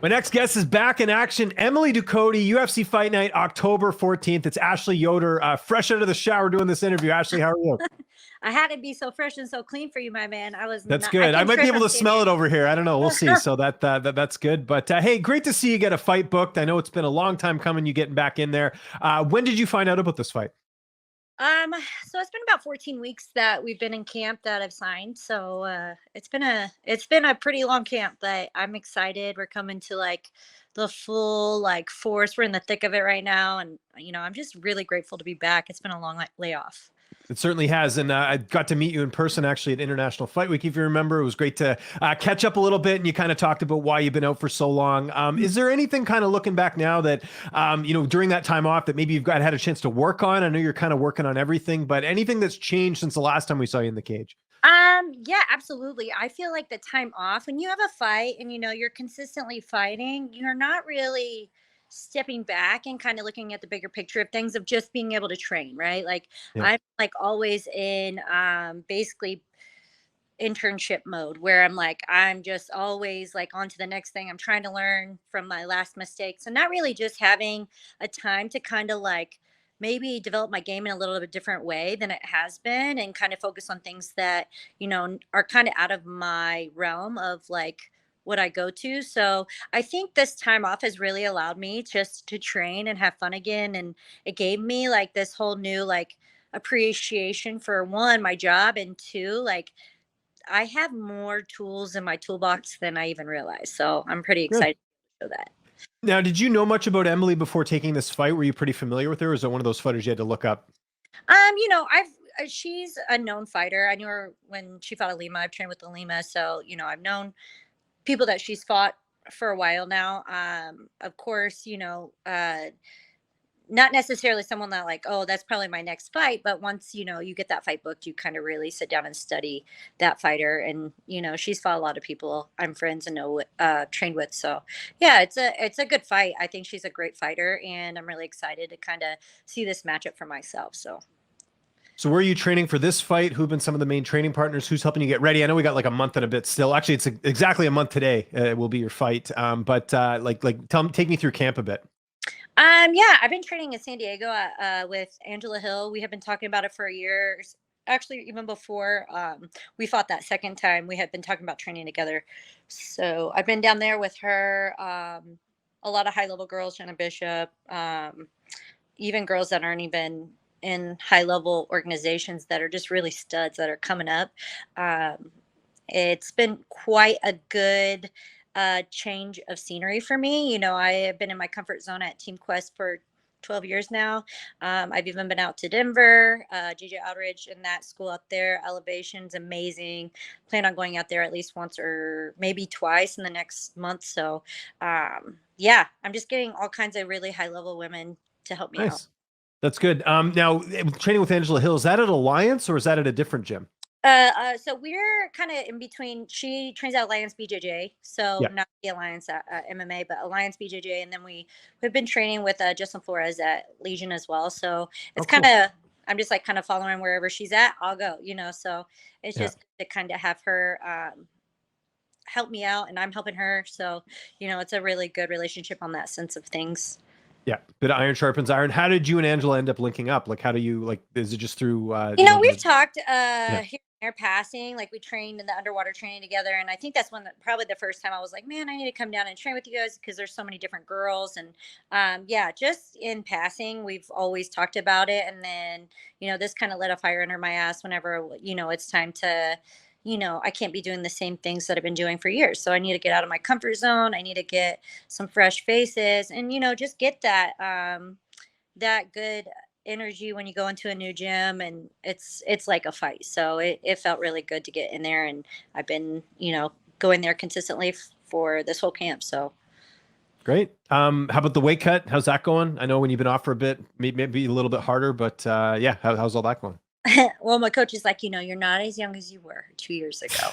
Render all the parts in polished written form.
My next guest is back in action. Emily Ducote, UFC Fight Night, October 14th. It's Ashley Yoder, fresh out of the shower doing this interview. Ashley, how are you? I had to be so fresh and so clean for you, my man. I was That's not. I good. I came might be straight able from to San smell it Diego. over here. I don't know. We'll see. So that's good. But hey, great to see you get a fight booked. I know it's been a long time coming. You getting back in there. When did you find out about this fight? Um, so it's been about 14 weeks that we've been in camp that I've signed. So it's been a pretty long camp, but I'm excited. We're coming to like the full like force. We're in the thick of it right now, and I'm just really grateful to be back. It's been a long layoff. It certainly has. And I got to meet you in person actually at International Fight Week. If you remember, it was great to catch up a little bit. And you kind of talked about why you've been out for so long. Is there anything kind of looking back now that, during that time off that maybe you've had a chance to work on? I know you're kind of working on everything, but anything that's changed since the last time we saw you in the cage? Yeah, absolutely. I feel like the time off when you have a fight and you're consistently fighting, you're not really stepping back and kind of looking at the bigger picture of things of just being able to train, right? Like Yeah. I'm like always in basically internship mode where I'm like I'm just always like on to the next thing. I'm trying to learn from my last mistakes and not really just having a time to kind of like maybe develop my game in a little bit different way than it has been and kind of focus on things that are kind of out of my realm of like what I go to. So I think this time off has really allowed me just to train and have fun again, and it gave me like this whole new like appreciation for one my job, and two like I have more tools in my toolbox than I even realized. So I'm pretty Good. excited to show that. Now, did you know much about Emily before taking this fight? Were you pretty familiar with her? Or is it one of those fighters you had to look up? I've she's a known fighter. I knew her when she fought Alima. I've trained with Alima, so I've known people that she's fought for a while now. Of course, not necessarily someone that like, oh, that's probably my next fight, but once you get that fight booked, you kind of really sit down and study that fighter. And she's fought a lot of people I'm friends and know trained with. So yeah, it's a good fight. I think she's a great fighter, and I'm really excited to kind of see this matchup for myself. So So where are you training for this fight? Who've been some of the main training partners? Who's helping you get ready? I know we got like a month and a bit still. Actually, it's exactly a month today. Will be your fight. But take me through camp a bit. yeah, I've been training in San Diego with Angela Hill. We have been talking about it for years. Actually, even before we fought that second time, we had been talking about training together. So I've been down there with her. A lot of high level girls, Jenna Bishop, even girls that aren't even in high level organizations that are just really studs that are coming up. Um, it's been quite a good change of scenery for me. I have been in my comfort zone at Team Quest for 12 years now. I've even been out to Denver, JJ Outridge, and that school out there. Elevation's amazing. Plan on going out there at least once or maybe twice in the next month. So, yeah, I'm just getting all kinds of really high level women to help me out. Nice. That's good. Now training with Angela Hill, is that at Alliance or is that at a different gym? So we're kind of in between. She trains at Alliance BJJ, so Yeah. not the Alliance MMA, but Alliance BJJ, and then we've been training with Justin Flores at Legion as well. So Oh, it's kind cool. of I'm just like kind of following wherever she's at. I'll go, So it's Yeah. just to kind of have her help me out, and I'm helping her. So it's a really good relationship on that sense of things. Yeah. Bit of iron sharpens iron. How did you and Angela end up linking up? Like, how do you like? Is it just through We've talked Yeah. here and there passing, like we trained in the underwater training together, and I think that's when probably the first time I was like, man, I need to come down and train with you guys because there's so many different girls, and yeah, just in passing, we've always talked about it, and then this kind of lit a fire under my ass whenever it's time to. I can't be doing the same things that I've been doing for years. So I need to get out of my comfort zone. I need to get some fresh faces and, just get that good energy when you go into a new gym, and it's like a fight. So it felt really good to get in there, and I've been going there consistently for this whole camp. So Great. How about the weight cut? How's that going? I know when you've been off for a bit, maybe a little bit harder, but yeah, how's all that going? well, my coach is like, you're not as young as you were 2 years ago.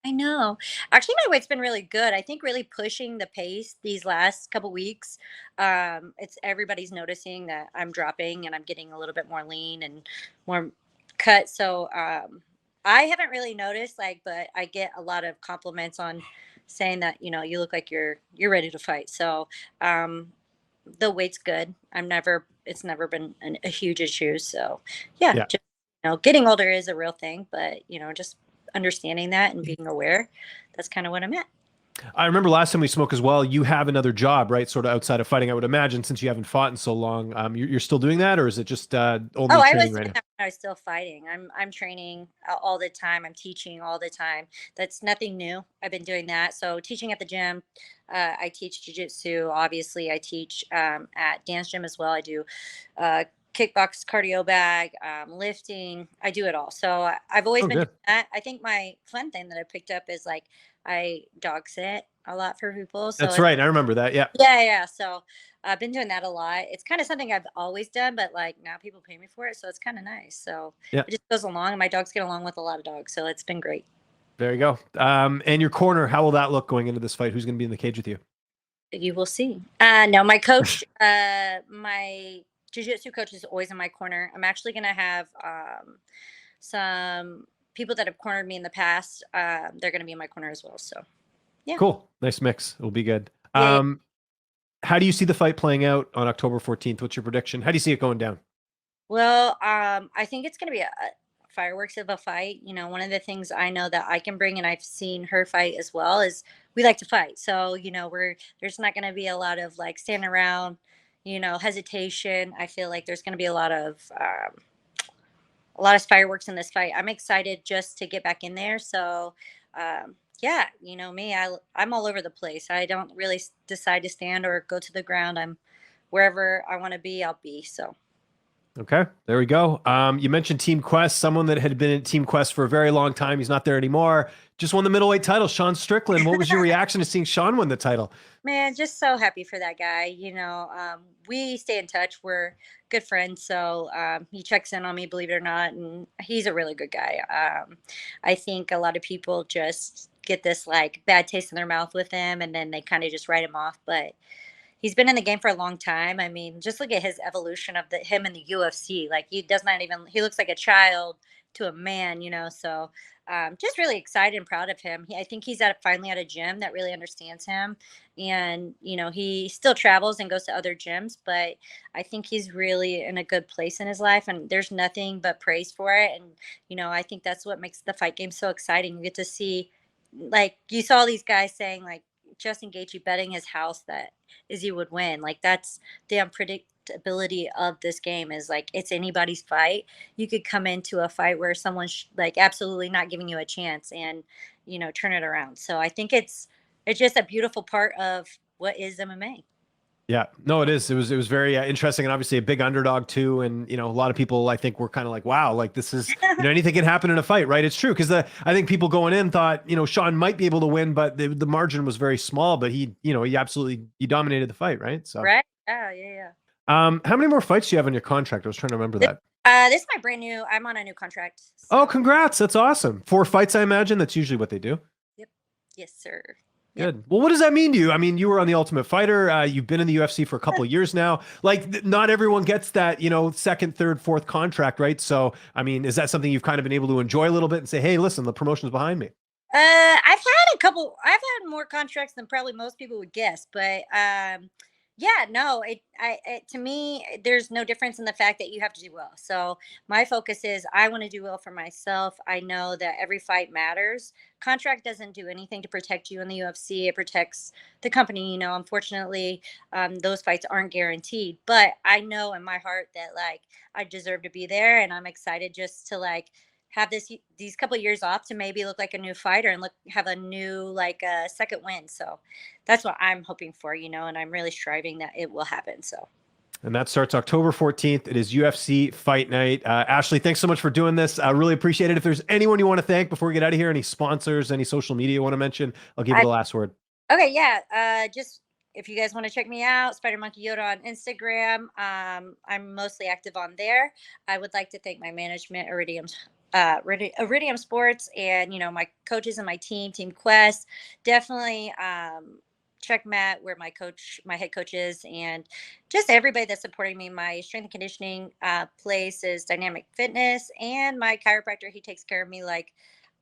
I know. Actually, my weight's been really good. I think really pushing the pace these last couple weeks. It's everybody's noticing that I'm dropping and I'm getting a little bit more lean and more cut. So I haven't really noticed, like, but I get a lot of compliments on saying that, you look like you're ready to fight. So, the weight's good. It's never been a huge issue. So yeah, Yeah. just, getting older is a real thing, but just understanding that and being aware, that's kind of what I'm at. I remember last time we spoke as well, you have another job, right? Sort of outside of fighting, I would imagine, since you haven't fought in so long. You're still doing that, or is it just Oh, only I was training right doing now? that when I was still fighting. I'm training all the time. I'm teaching all the time. That's nothing new. I've been doing that. So teaching at the gym, I teach jujitsu. Obviously, I teach at dance gym as well. I do uh, kickbox, cardio bag, lifting. I do it all. So I've always Oh, been doing good. that. I think my fun thing that I picked up is like I dog sit a lot for people. So That's right. I remember that. Yeah. yeah, yeah. So I've been doing that a lot. It's kind of something I've always done, but like now people pay me for it, so it's kind of nice. So Yeah. it just goes along, and my dogs get along with a lot of dogs, so it's been great. There you go. And your corner, how will that look going into this fight? Who's going to be in the cage with you? You will see. No, my coach, my jiu-jitsu coach is always in my corner. I'm actually gonna have some people that have cornered me in the past. They're gonna be in my corner as well. So yeah, Cool. Nice mix. It'll be good. yeah, yeah. How do you see the fight playing out on October 14th? What's your prediction? How do you see it going down? Well, I think it's going to be a fireworks of a fight. One of the things I know that I can bring, and I've seen her fight as well, is we like to fight. So, there's not going to be a lot of like standing around, hesitation. I feel like there's going to be a lot of fireworks in this fight. I'm excited just to get back in there. So, yeah, me, I'm all over the place. I don't really decide to stand or go to the ground. I'm wherever I want to be, I'll be. So. Okay, there we go. You mentioned Team Quest, someone that had been in Team Quest for a very long time. He's not there anymore. Just won the middleweight title, Sean Strickland. What was your reaction to seeing Sean win the title? Man, just so happy for that guy. We stay in touch. We're good friends. So he checks in on me, believe it or not. And he's a really good guy. I think a lot of people just get this like bad taste in their mouth with him and then they kind of just write him off. But he's been in the game for a long time. I mean, just look at his evolution of him in the UFC. Like he looks like a child to a man, So just really excited and proud of him. I think he's finally at a gym that really understands him, and he still travels and goes to other gyms, but I think he's really in a good place in his life, and there's nothing but praise for it. And I think that's what makes the fight game so exciting. You get to see, like you saw these guys saying like Justin Gaethje betting his house that Izzy would win. Like that's the unpredictability of this game is like it's anybody's fight. You could come into a fight where someone's like absolutely not giving you a chance and turn it around. So I think it's just a beautiful part of what is MMA. Yeah, no, it is. It was very interesting, and obviously a big underdog too. And a lot of people I think were kind of like, wow, like this is anything can happen in a fight, right? It's true because I think people going in thought Sean might be able to win, but the margin was very small. But he dominated the fight, right? So, Right? Yeah, yeah, yeah. how many more fights do you have on your contract? I was trying to remember This, that. this is my brand new. I'm on a new contract. Oh, So congrats! That's awesome. 4 fights, I imagine. That's usually what they do. yep, yes, sir. Yep. Good. Well, what does that mean to you? I mean, you were on the Ultimate Fighter. You've been in the UFC for a couple of years now. Like, not everyone gets that, second, third, fourth contract, right? So, I mean, is that something you've kind of been able to enjoy a little bit and say, hey, listen, the promotion's behind me? I've had more contracts than probably most people would guess, but yeah, no, to me, there's no difference in the fact that you have to do well. So my focus is I want to do well for myself. I know that every fight matters. Contract doesn't do anything to protect you in the UFC. It protects the company. Unfortunately, those fights aren't guaranteed, but I know in my heart that like I deserve to be there, and I'm excited just to like have these couple of years off to maybe look like a new fighter and have a new like second win. So that's what I'm hoping for, and I'm really striving that it will happen. So And that starts October 14th. It is UFC Fight Night. Ashley, thanks so much for doing this. I really appreciate it. If there's anyone you want to thank before we get out of here, any sponsors, any social media you want to mention, I'll give you I the last word. okay, yeah. Just if you guys want to check me out, Spider Monkey Yoda on Instagram. I'm mostly active on there. I would like to thank my management, Iridium Sports, and my coaches and my Team Quest. Definitely check Matt where my head coach is, and just everybody that's supporting me. My strength and conditioning place is Dynamic Fitness, and my chiropractor, he takes care of me like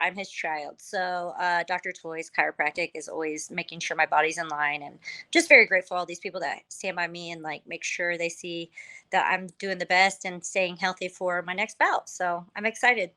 I'm his child. So Dr. Toy's chiropractic is always making sure my body's in line, and just very grateful all these people that stand by me and like make sure they see that I'm doing the best and staying healthy for my next bout. So I'm excited.